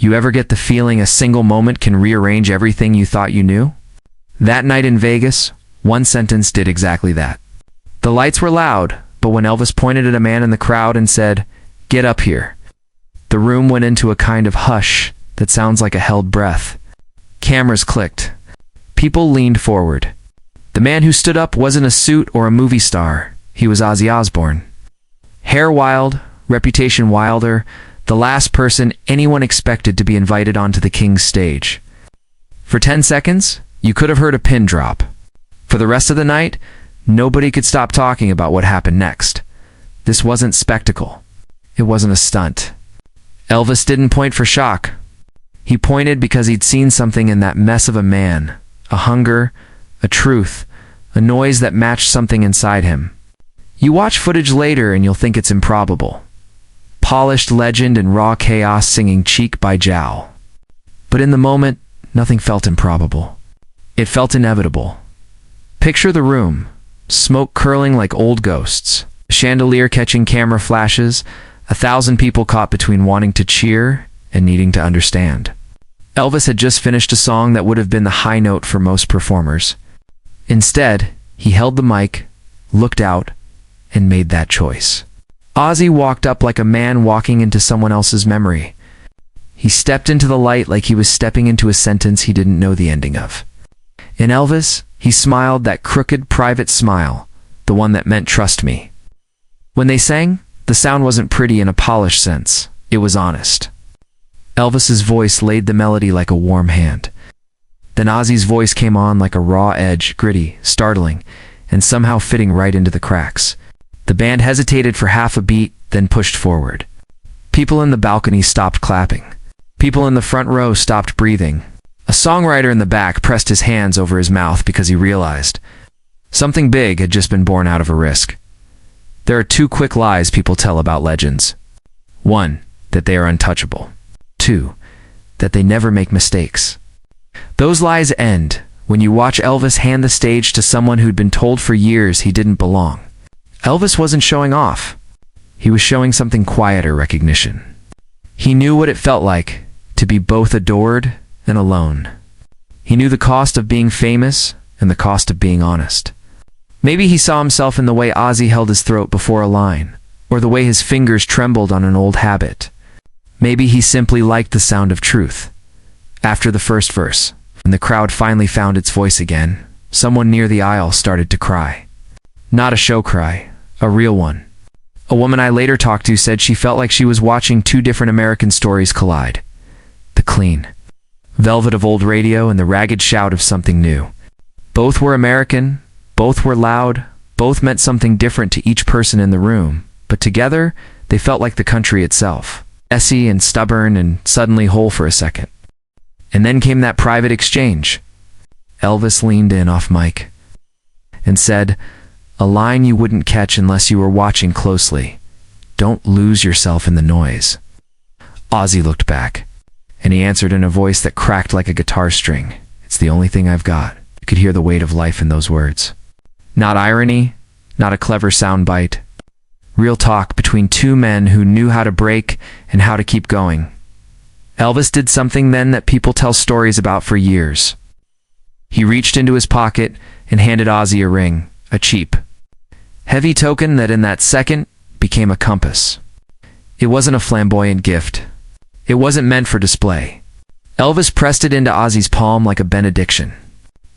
You ever get the feeling a single moment can rearrange everything you thought you knew? That night in Vegas, one sentence did exactly that. The lights were loud, but when Elvis pointed at a man in the crowd and said, "Get up here," the room went into a kind of hush that sounds like a held breath. Cameras clicked. People leaned forward. The man who stood up wasn't a suit or a movie star. He was Ozzy Osbourne. Hair wild, reputation wilder, the last person anyone expected to be invited onto the King's stage. For 10 seconds, you could have heard a pin drop. For the rest of the night, nobody could stop talking about what happened next. This wasn't spectacle. It wasn't a stunt. Elvis didn't point for shock. He pointed because he'd seen something in that mess of a man, a hunger, a truth, a noise that matched something inside him. You watch footage later and you'll think it's improbable. Polished legend and raw chaos singing cheek by jowl. But in the moment, nothing felt improbable. It felt inevitable. Picture the room, smoke curling like old ghosts, a chandelier catching camera flashes, 1,000 people caught between wanting to cheer and needing to understand. Elvis had just finished a song that would have been the high note for most performers. Instead, he held the mic, looked out, and made that choice. Ozzy walked up like a man walking into someone else's memory. He stepped into the light like he was stepping into a sentence he didn't know the ending of. In Elvis, he smiled that crooked, private smile, the one that meant trust me. When they sang, the sound wasn't pretty in a polished sense. It was honest. Elvis's voice laid the melody like a warm hand. Then Ozzy's voice came on like a raw edge, gritty, startling, and somehow fitting right into the cracks. The band hesitated for half a beat, then pushed forward. People in the balcony stopped clapping. People in the front row stopped breathing. A songwriter in the back pressed his hands over his mouth because he realized something big had just been born out of a risk. There are two quick lies people tell about legends. 1, that they are untouchable. 2, that they never make mistakes. Those lies end when you watch Elvis hand the stage to someone who'd been told for years he didn't belong. Elvis wasn't showing off. He was showing something quieter recognition. He knew what it felt like to be both adored and alone. He knew the cost of being famous and the cost of being honest. Maybe he saw himself in the way Ozzy held his throat before a line, or the way his fingers trembled on an old habit. Maybe he simply liked the sound of truth. After the first verse, when the crowd finally found its voice again, someone near the aisle started to cry. Not a show cry, a real one. A woman I later talked to said she felt like she was watching two different American stories collide. The clean velvet of old radio and the ragged shout of something new. Both were American, both were loud, both meant something different to each person in the room, but together they felt like the country itself, messy and stubborn and suddenly whole for a second. And then came that private exchange. Elvis leaned in off mic and said, "A line you wouldn't catch unless you were watching closely. Don't lose yourself in the noise." Ozzy looked back, and he answered in a voice that cracked like a guitar string. "It's the only thing I've got." You could hear the weight of life in those words. Not irony, not a clever soundbite. Real talk between two men who knew how to break and how to keep going. Elvis did something then that people tell stories about for years. He reached into his pocket and handed Ozzy a ring, a cheap, heavy token that in that second became a compass. It wasn't a flamboyant gift. It wasn't meant for display. Elvis pressed it into Ozzy's palm like a benediction.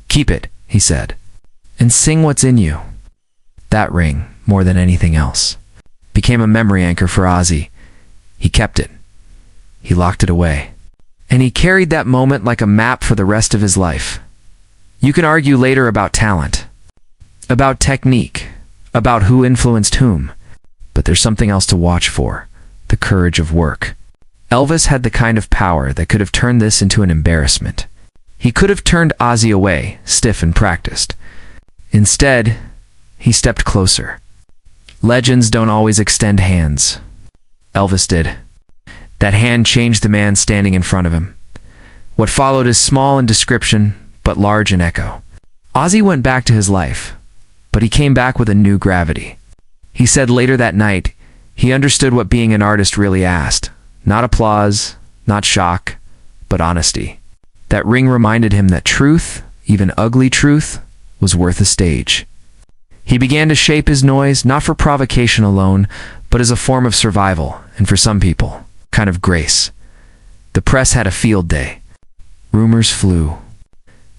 "Keep it," he said, "and sing what's in you." That ring, more than anything else, became a memory anchor for Ozzy. He kept it. He locked it away. And he carried that moment like a map for the rest of his life. You can argue later about talent, about technique, about who influenced whom, but there's something else to watch for: the courage of work. Elvis had the kind of power that could have turned this into an embarrassment. He could have turned Ozzy away, stiff and practiced. Instead, he stepped closer. Legends don't always extend hands. Elvis did. That hand changed the man standing in front of him. What followed is small in description, but large in echo. Ozzy went back to his life, but he came back with a new gravity. He said later that night, he understood what being an artist really asked. Not applause, not shock, but honesty. That ring reminded him that truth, even ugly truth, was worth a stage. He began to shape his noise, not for provocation alone, but as a form of survival, and for some people, kind of grace. The press had a field day. Rumors flew.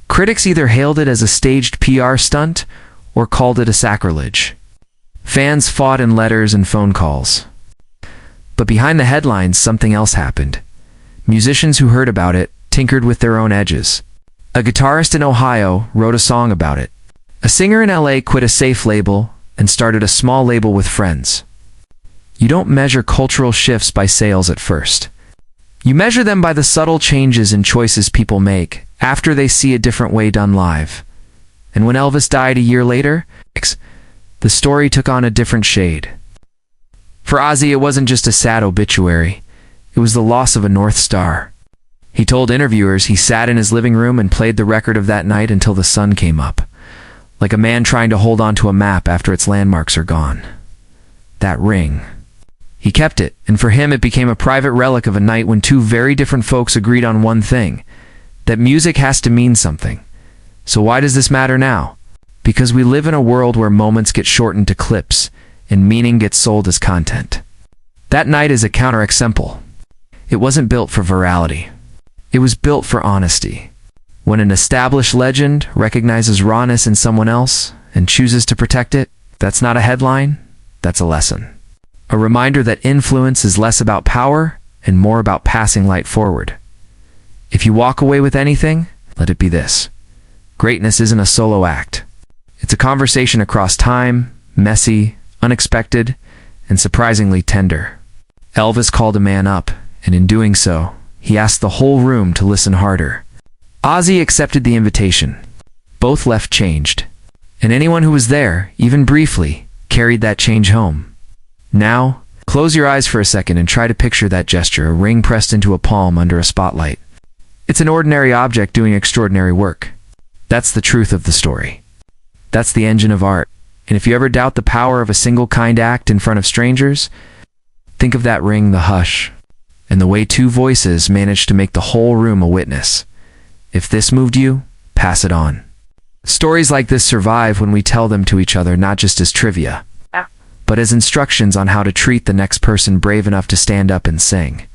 Critics either hailed it as a staged PR stunt or called it a sacrilege. Fans fought in letters and phone calls. But behind the headlines, something else happened. Musicians who heard about it tinkered with their own edges. A guitarist in Ohio wrote a song about it. A singer in LA quit a safe label and started a small label with friends. You don't measure cultural shifts by sales at first. You measure them by the subtle changes and choices people make after they see a different way done live. And when Elvis died a year later, the story took on a different shade. For Ozzy, it wasn't just a sad obituary. It was the loss of a North Star. He told interviewers he sat in his living room and played the record of that night until the sun came up, like a man trying to hold on to a map after its landmarks are gone. That ring. He kept it, and for him it became a private relic of a night when two very different folks agreed on one thing, that music has to mean something. So why does this matter now? Because we live in a world where moments get shortened to clips, and meaning gets sold as content. That night is a counterexample. It wasn't built for virality. It was built for honesty. When an established legend recognizes rawness in someone else and chooses to protect it, that's not a headline, that's a lesson. A reminder that influence is less about power and more about passing light forward. If you walk away with anything, let it be this. Greatness isn't a solo act. It's a conversation across time, messy, unexpected, and surprisingly tender. Elvis called a man up, and in doing so, he asked the whole room to listen harder. Ozzy accepted the invitation. Both left changed. And anyone who was there, even briefly, carried that change home. Now, close your eyes for a second and try to picture that gesture, a ring pressed into a palm under a spotlight. It's an ordinary object doing extraordinary work. That's the truth of the story. That's the engine of art. And if you ever doubt the power of a single kind act in front of strangers, think of that ring, the hush, and the way two voices managed to make the whole room a witness. If this moved you, pass it on. Stories like this survive when we tell them to each other, not just as trivia, but as instructions on how to treat the next person brave enough to stand up and sing.